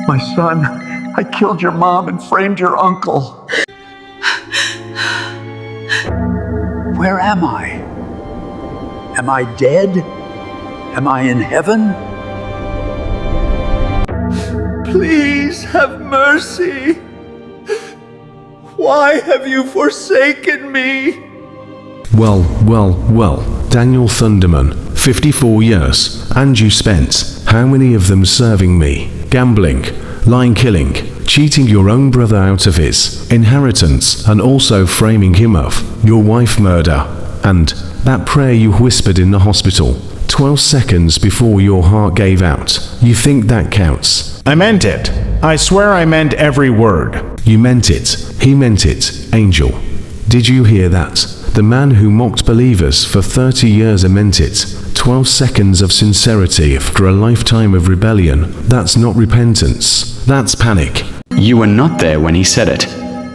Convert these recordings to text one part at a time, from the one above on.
My son, I killed your mom and framed your uncle. Where am I? Am I dead? Am I in heaven? Please have mercy. Why have you forsaken me? Well, Daniel Thunderman, 54 years, and you spent how many of them serving me, gambling, lying, killing, cheating your own brother out of his inheritance, and also framing him of your wife murder, and that prayer you whispered in the hospital 12 seconds before your heart gave out. You think that counts? I meant it. I swear I meant every word. You meant it. He meant it, Angel. Did you hear that? The man who mocked believers for 30 years meant it. 12 seconds of sincerity after a lifetime of rebellion. That's not repentance. That's panic. You were not there when he said it.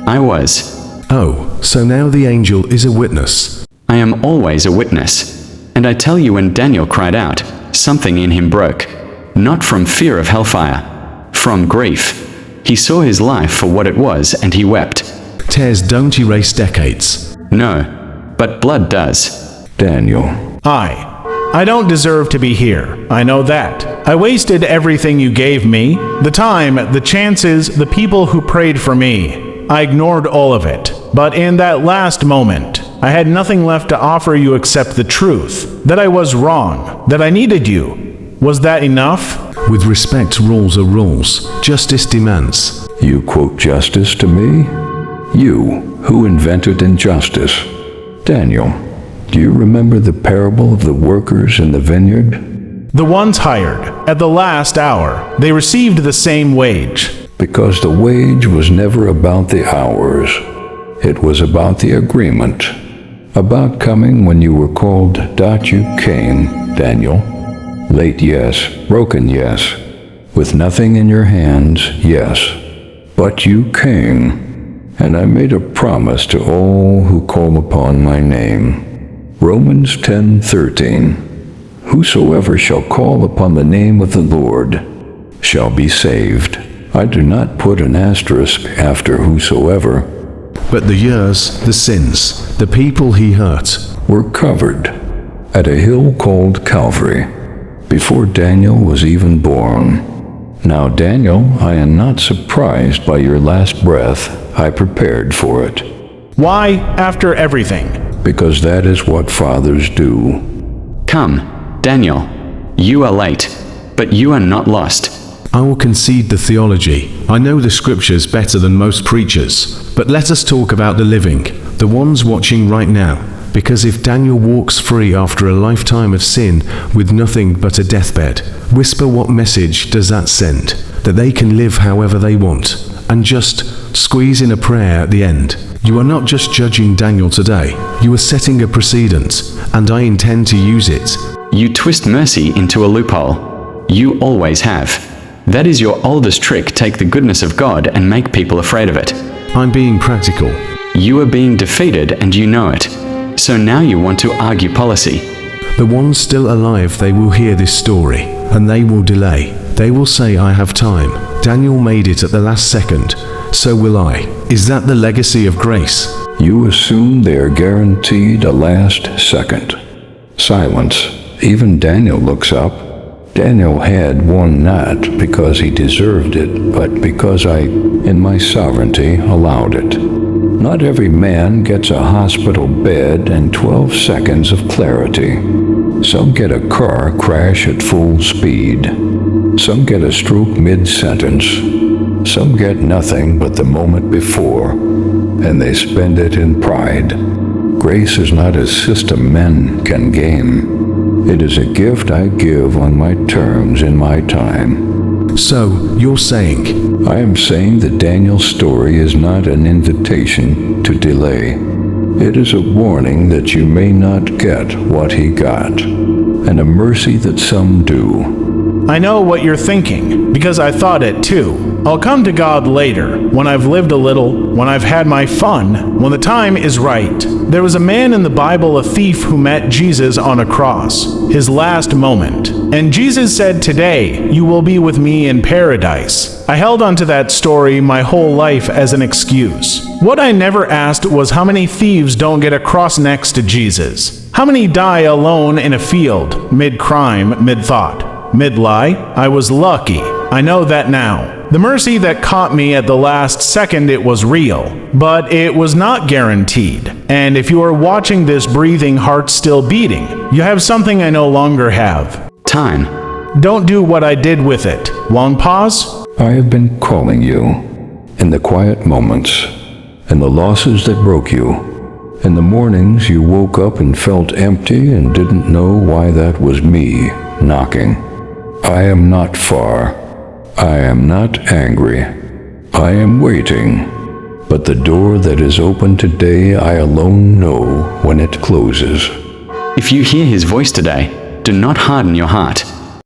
I was. Oh, so now the angel is a witness. I am always a witness. And I tell you, when Daniel cried out, something in him broke. Not from fear of hellfire. From grief. He saw his life for what it was and he wept. Tears don't erase decades. No. But blood does. Daniel. I don't deserve to be here. I know that. I wasted everything you gave me. The time, the chances, the people who prayed for me. I ignored all of it. But in that last moment, I had nothing left to offer you except the truth. That I was wrong. That I needed you. Was that enough? With respect, rules are rules. Justice demands. You quote justice to me? You, who invented injustice. Daniel, do you remember the parable of the workers in the vineyard? The ones hired, at the last hour, they received the same wage. Because the wage was never about the hours. It was about the agreement. About coming when you were called. You came, Daniel. Late, yes. Broken, yes. With nothing in your hands, yes. But you came. And I made a promise to all who call upon my name. Romans 10:13. Whosoever shall call upon the name of the Lord shall be saved. I do not put an asterisk after whosoever. But the years, the sins, the people he hurt, were covered at a hill called Calvary before Daniel was even born. Now, Daniel, I am not surprised by your last breath. I prepared for it. Why, after everything? Because that is what fathers do. Come, Daniel. You are late, but you are not lost. I will concede the theology. I know the scriptures better than most preachers. But let us talk about the living, the ones watching right now. Because if Daniel walks free after a lifetime of sin with nothing but a deathbed, whisper, what message does that send? That they can live however they want, and just squeeze in a prayer at the end. You are not just judging Daniel today, you are setting a precedent, and I intend to use it. You twist mercy into a loophole. You always have. That is your oldest trick. Take the goodness of God and make people afraid of it. I'm being practical. You are being defeated and you know it. So now you want to argue policy. The ones still alive, they will hear this story, and they will delay. They will say, I have time. Daniel made it at the last second. So will I. Is that the legacy of grace? You assume they are guaranteed a last second. Silence. Even Daniel looks up. Daniel had one not because he deserved it, but because I, in my sovereignty, allowed it. Not every man gets a hospital bed and 12 seconds of clarity. Some get a car crash at full speed. Some get a stroke mid-sentence. Some get nothing but the moment before, and they spend it in pride. Grace is not a system men can game. It is a gift I give on my terms in my time. So, you're saying? I am saying that Daniel's story is not an invitation to delay. It is a warning that you may not get what he got, and a mercy that some do. I know what you're thinking, because I thought it too. I'll come to God later, when I've lived a little, when I've had my fun, when the time is right. There was a man in the Bible, a thief, who met Jesus on a cross, his last moment. And Jesus said, "Today you will be with me in paradise." I held onto that story my whole life as an excuse. What I never asked was how many thieves don't get a cross next to Jesus. How many die alone in a field, mid-crime, mid-thought, mid-lie? I was lucky. I know that now. The mercy that caught me at the last second, it was real, but it was not guaranteed. And if you are watching this breathing, heart still beating, you have something I no longer have. Time. Don't do what I did with it. Long pause? I have been calling you in the quiet moments, in the losses that broke you, in the mornings you woke up and felt empty and didn't know why. That was me knocking. I am not far. I am not angry. I am waiting. But the door that is open today, I alone know when it closes. If you hear his voice today, do not harden your heart.